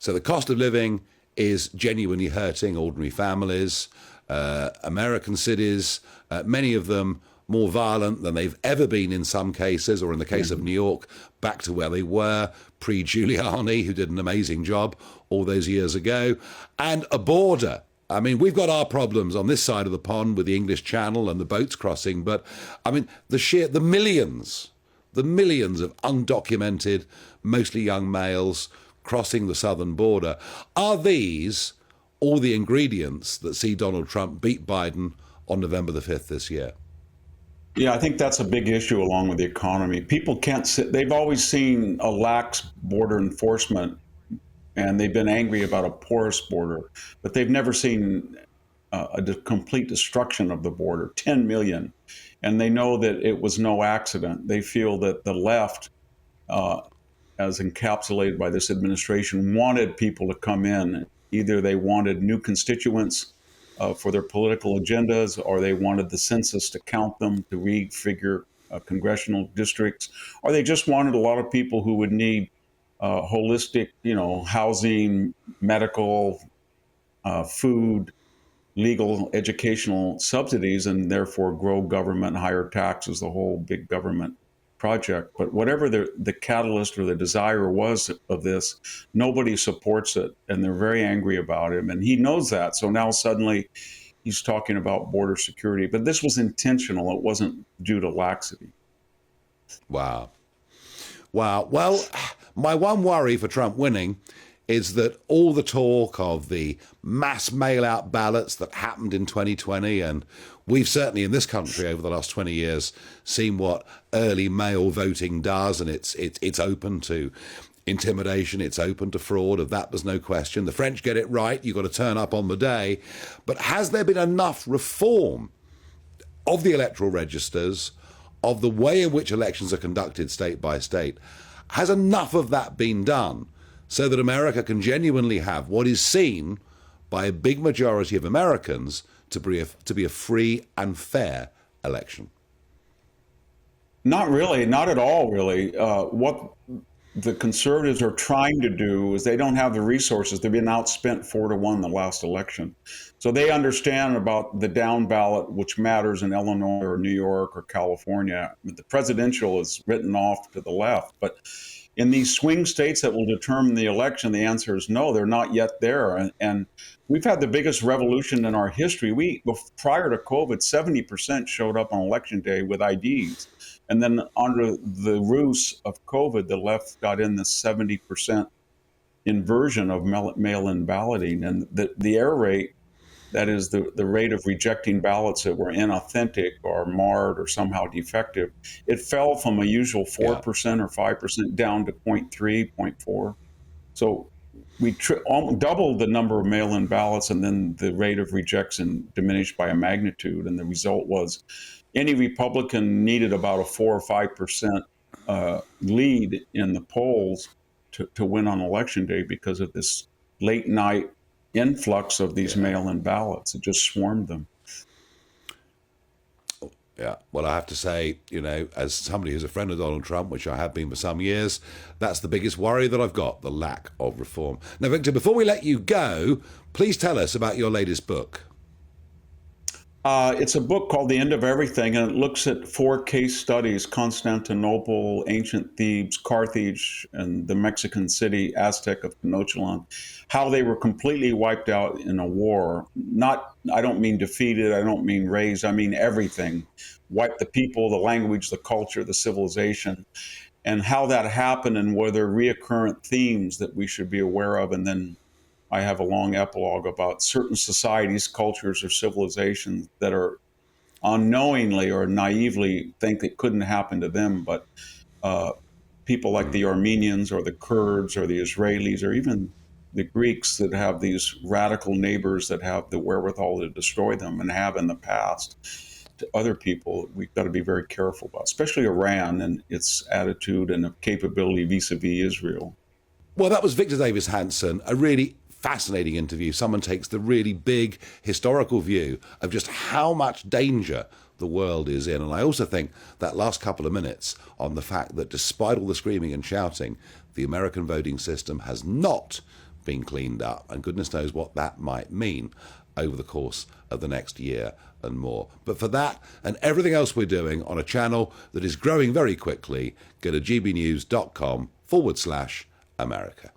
So the cost of living is genuinely hurting ordinary families. American cities, many of them more violent than they've ever been in some cases, or in the case of New York, back to where they were pre-Giuliani, who did an amazing job all those years ago, and a border. I mean, we've got our problems on this side of the pond with the English Channel and the boats crossing, but I mean, the millions of undocumented, mostly young males crossing the southern border. Are these all the ingredients that see Donald Trump beat Biden on November the 5th this year? Yeah, I think that's a big issue along with the economy. People can't they've always seen a lax border enforcement, and they've been angry about a porous border, but they've never seen complete destruction of the border, 10 million. And they know that it was no accident. They feel that the left, as encapsulated by this administration, wanted people to come in. Either they wanted new constituents for their political agendas, or they wanted the census to count them, to refigure congressional districts, or they just wanted a lot of people who would need holistic, housing, medical, food, legal, educational subsidies, and therefore grow government, higher taxes, the whole big government project. But whatever the catalyst or the desire was of this, nobody supports it, and they're very angry about him, and he knows that. So now suddenly he's talking about border security, but this was intentional. It wasn't due to laxity. Wow. Well, my one worry for Trump winning is that all the talk of the mass mail-out ballots that happened in 2020, and we've certainly in this country over the last 20 years seen what early mail voting does, and it's open to intimidation, it's open to fraud, of that there's no question. The French get it right, you've got to turn up on the day. But has there been enough reform of the electoral registers, of the way in which elections are conducted state by state? Has enough of that been done so that America can genuinely have what is seen by a big majority of Americans to be a free and fair election? Not really, not at all, really. What the conservatives are trying to do is they don't have the resources. They've been outspent 4-1 the last election. So they understand about the down ballot, which matters in Illinois or New York or California. The presidential is written off to the left. But in these swing states that will determine the election, the answer is no, they're not yet there. And we've had the biggest revolution in our history. Prior to COVID, 70% showed up on election day with IDs. And then under the ruse of COVID, the left got in the 70% inversion of mail-in balloting. And the error rate, that is the rate of rejecting ballots that were inauthentic or marred or somehow defective, it fell from a usual 4% or 5% down to 0.3, 0.4. So we doubled the number of mail-in ballots, and then the rate of rejection diminished by a magnitude. And the result was any Republican needed about a 4 or 5% lead in the polls to win on election day because of this late night influx of these mail-in ballots. It just swarmed them. Yeah, well, I have to say, as somebody who's a friend of Donald Trump, which I have been for some years, that's the biggest worry that I've got, the lack of reform. Now, Victor, before we let you go, please tell us about your latest book. It's a book called The End of Everything, and it looks at 4 case studies: Constantinople, ancient Thebes, Carthage, and the Mexican city Aztec of Tenochtitlan, how they were completely wiped out in a war. I don't mean defeated, I don't mean razed, I mean everything. Wiped the people, the language, the culture, the civilization, and how that happened, and were there recurrent themes that we should be aware of. And then I have a long epilogue about certain societies, cultures, or civilizations that are unknowingly or naively think it couldn't happen to them, but people like the Armenians or the Kurds or the Israelis or even the Greeks that have these radical neighbors that have the wherewithal to destroy them and have in the past to other people, we've got to be very careful about, especially Iran and its attitude and capability vis-a-vis Israel. Well, that was Victor Davis Hanson, a really fascinating interview. Someone takes the really big historical view of just how much danger the world is in. And I also think that last couple of minutes on the fact that despite all the screaming and shouting, the American voting system has not being cleaned up. And goodness knows what that might mean over the course of the next year and more. But for that and everything else we're doing on a channel that is growing very quickly, go to gbnews.com/America.